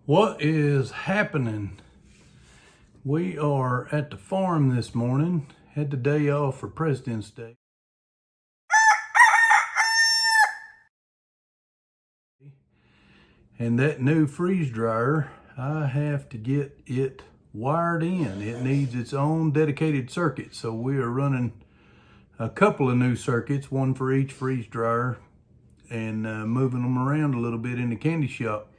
What is happening? We are at the farm this morning. Had the day off for President's Day. And that new freeze dryer, I have to get it wired in. It needs its own dedicated circuit. So we are running a couple of new circuits, one for each freeze dryer, and moving them around a little bit in the candy shop.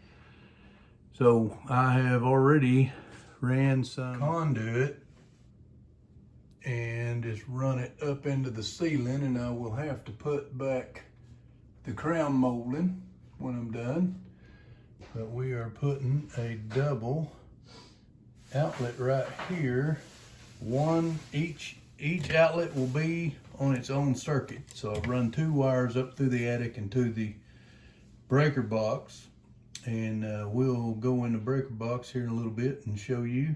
So I have already ran some conduit and just run it up into the ceiling, and I will have to put back the crown molding when I'm done. But we are putting a double outlet right here. Each outlet will be on its own circuit. So I've run two wires up through the attic and to the breaker box. And we'll go in the breaker box here in a little bit and show you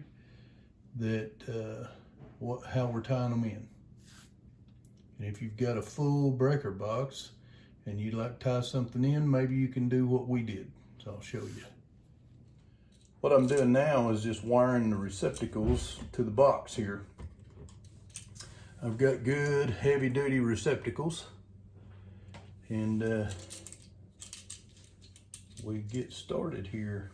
that how we're tying them in. And if you've got a full breaker box and you'd like to tie something in, maybe you can do what we did. So I'll show you. What I'm doing now is just wiring the receptacles to the box here. I've got good heavy duty receptacles, and we get started here.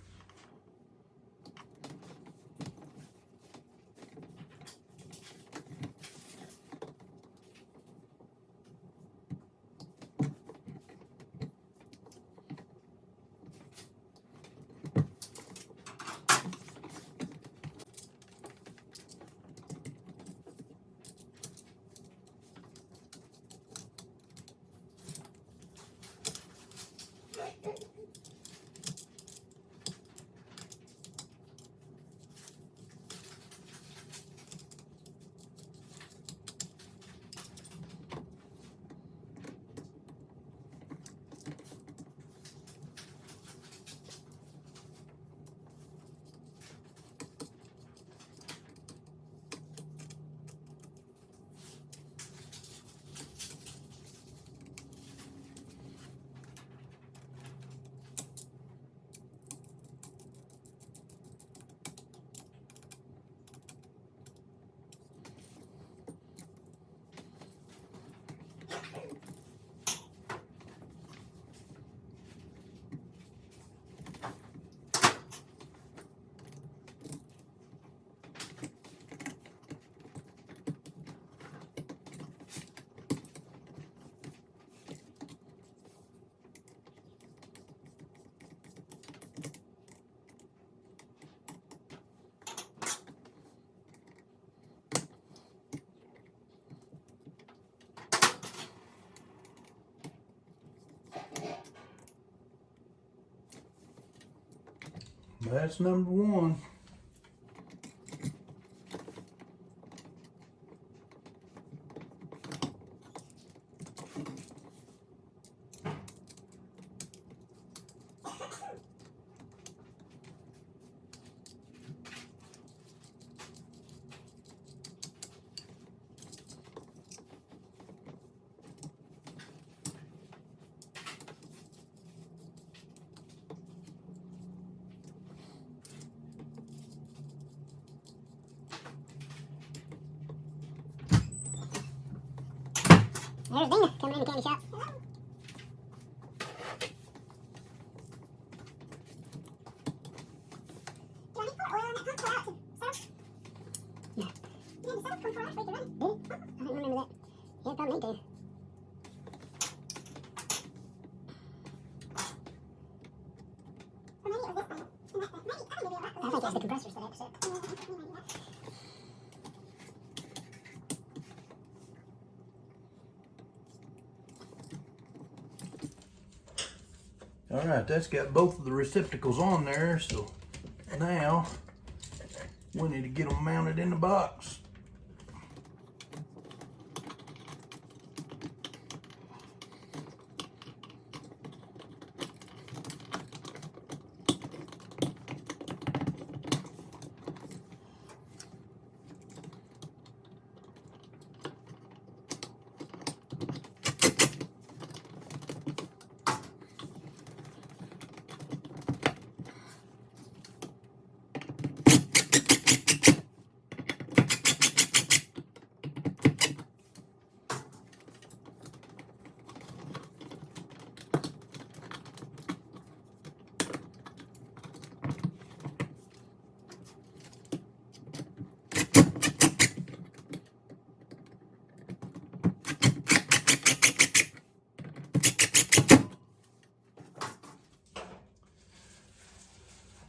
That's number one. There's Dana coming in the candy shop. Do I need to put oil on that pump for out to soap? No. Yeah, the soap come for last week already. Did it? I don't remember that. Yeah, probably need to. Or maybe it was this thing. Maybe, I think maybe it was. I think it's the compressors that I have to set. All right, that's got both of the receptacles on there, so now we need to get them mounted in the box.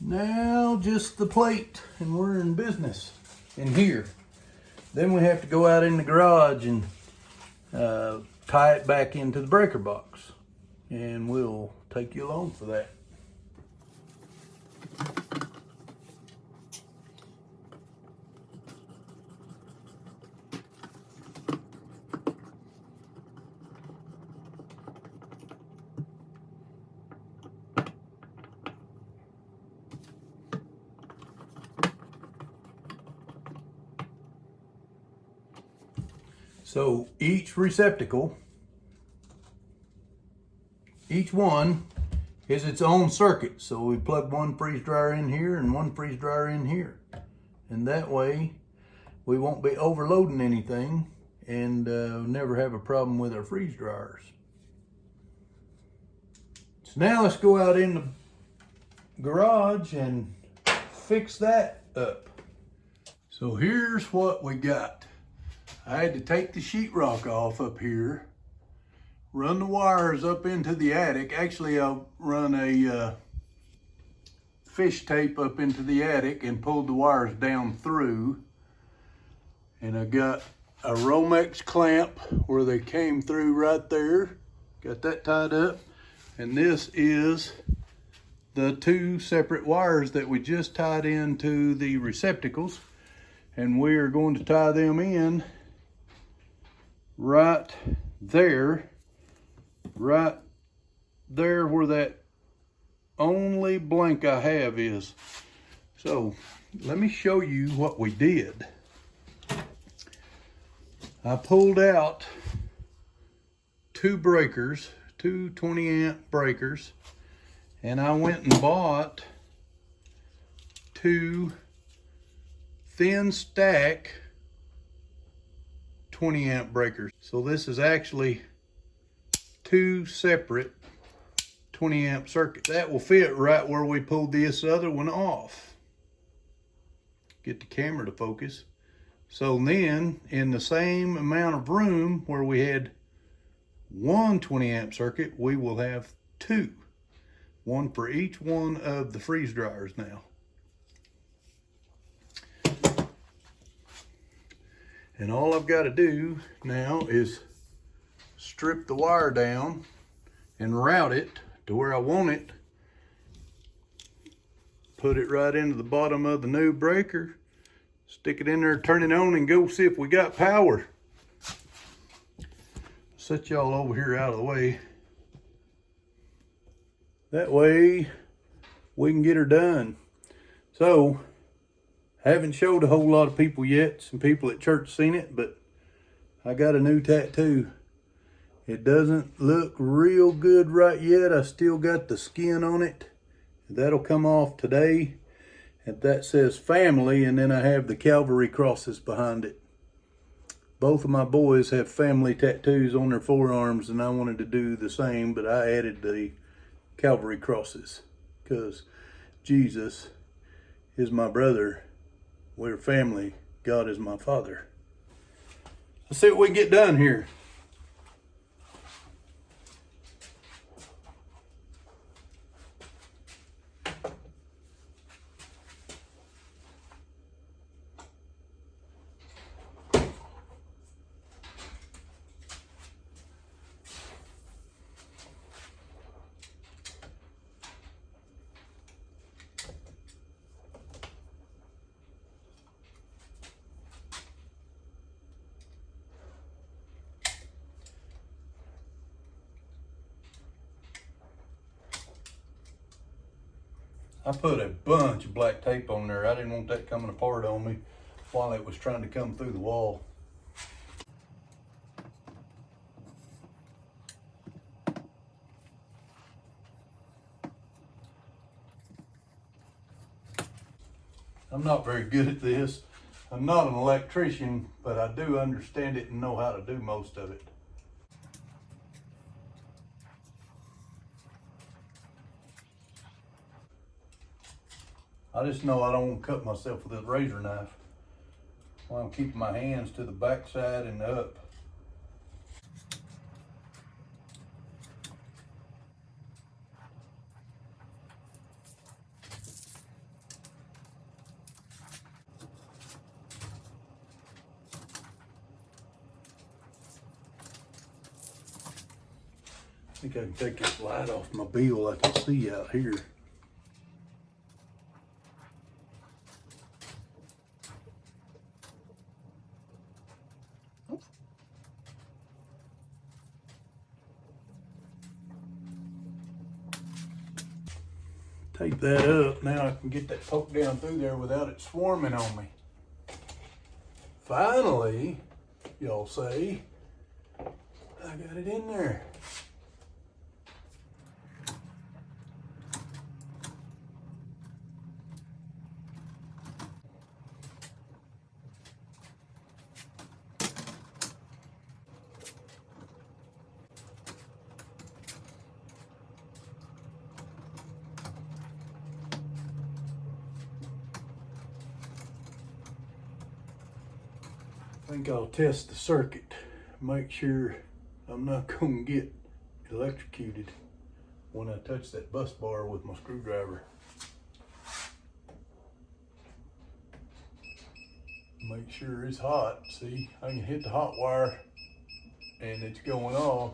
Now just the plate, and we're in business in here. Then we have to go out in the garage and tie it back into the breaker box, and we'll take you along for that. So each receptacle, each one is its own circuit. So we plug one freeze dryer in here and one freeze dryer in here. And that way we won't be overloading anything and never have a problem with our freeze dryers. So now let's go out in the garage and fix that up. So here's what we got. I had to take the sheetrock off up here, run the wires up into the attic. Actually, I'll run a fish tape up into the attic and pulled the wires down through. And I got a Romex clamp where they came through right there. Got that tied up. And this is the two separate wires that we just tied into the receptacles. And we are going to tie them in right there where that only blank I have is. So let me show you what we did. I pulled out two breakers, two 20 amp breakers, and I went and bought two thin stack 20 amp breakers. So this is actually two separate 20 amp circuits. That will fit right where we pulled this other one off. Get the camera to focus. So then in the same amount of room where we had one 20 amp circuit, we will have two. One for each one of the freeze dryers now. And all I've got to do now is strip the wire down and route it to where I want it. Put it right into the bottom of the new breaker. Stick it in there, turn it on, and go see if we got power. Set y'all over here out of the way. That way we can get her done. So, haven't showed a whole lot of people yet. Some people at church seen it, but I got a new tattoo. It doesn't look real good right yet. I still got the skin on it. That'll come off today. And that says family, and then I have the Calvary crosses behind it. Both of my boys have family tattoos on their forearms, and I wanted to do the same, but I added the Calvary crosses because Jesus is my brother. We're family. God is my father. Let's see what we can get done here. I put a bunch of black tape on there. I didn't want that coming apart on me while it was trying to come through the wall. I'm not very good at this. I'm not an electrician, but I do understand it and know how to do most of it. I just know I don't want to cut myself with this razor knife. Well, I'm keeping my hands to the back side and up. think I can take this light off my bill. I can see out here. Tape that up. Now I can get that poke down through there without it swarming on me. Finally, y'all say, I got it in there. I think I'll test the circuit, make sure I'm not gonna get electrocuted when I touch that bus bar with my screwdriver. Make sure it's hot. See, I can hit the hot wire and it's going off,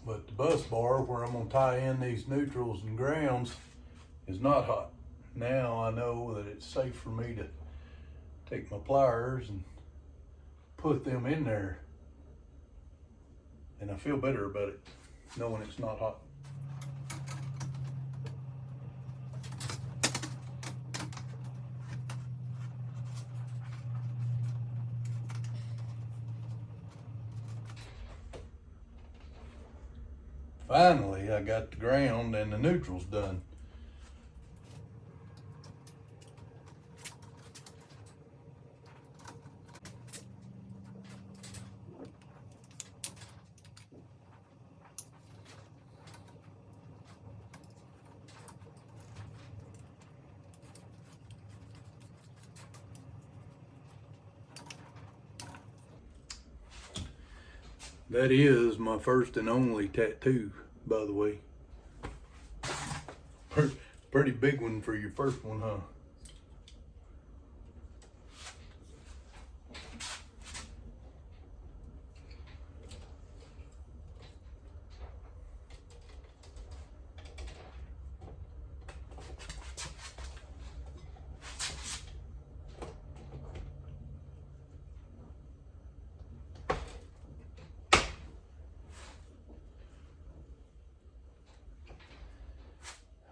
but the bus bar where I'm gonna tie in these neutrals and grounds is not hot. Now I know that it's safe for me to take my pliers and put them in there, and I feel better about it knowing it's not hot. Finally, I got the ground and the neutrals done. That is my first and only tattoo, by the way. Pretty big one for your first one, huh?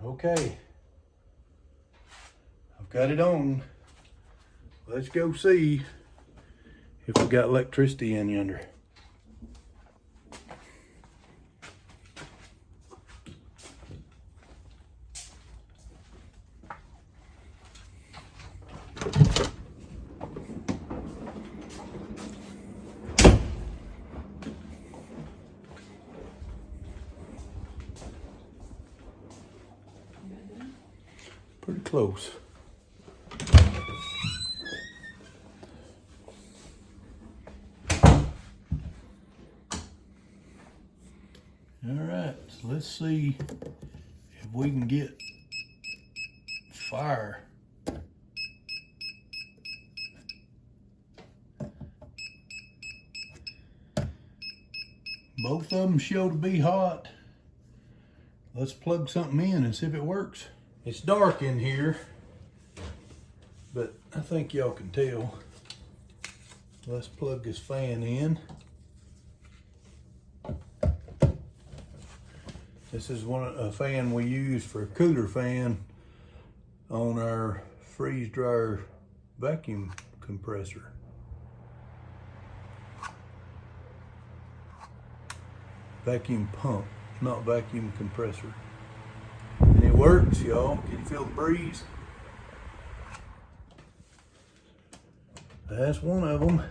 Okay, I've got it on. Let's go see if we got electricity in yonder. Pretty close. All right, so let's see if we can get fire. Both of them show to be hot. Let's plug something in and see if it works. It's dark in here, but I think y'all can tell. Let's plug this fan in. This is a fan we use for a cooler fan on our freeze dryer vacuum compressor. Vacuum pump, not vacuum compressor. And it works, y'all. Can you feel the breeze? That's one of them.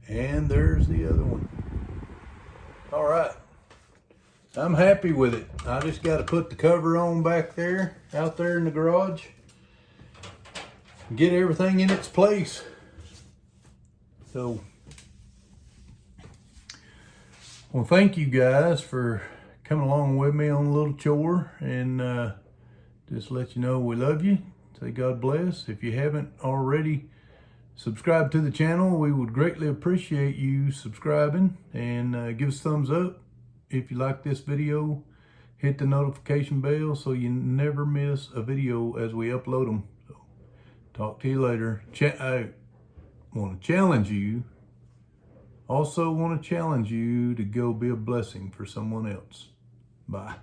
And there's the other one. All right. I'm happy with it. I just got to put the cover on back there, out there in the garage. Get everything in its place. So, well, thank you guys for coming along with me on a little chore, and just let you know we love you. Say God bless. If you haven't already, Subscribe to the channel. We would greatly appreciate you subscribing, and give us a thumbs up if you like this video. Hit the notification bell so you never miss a video as we upload them. So, talk to you later. I want to challenge you. Also want to challenge you to go be a blessing for someone else. Bye.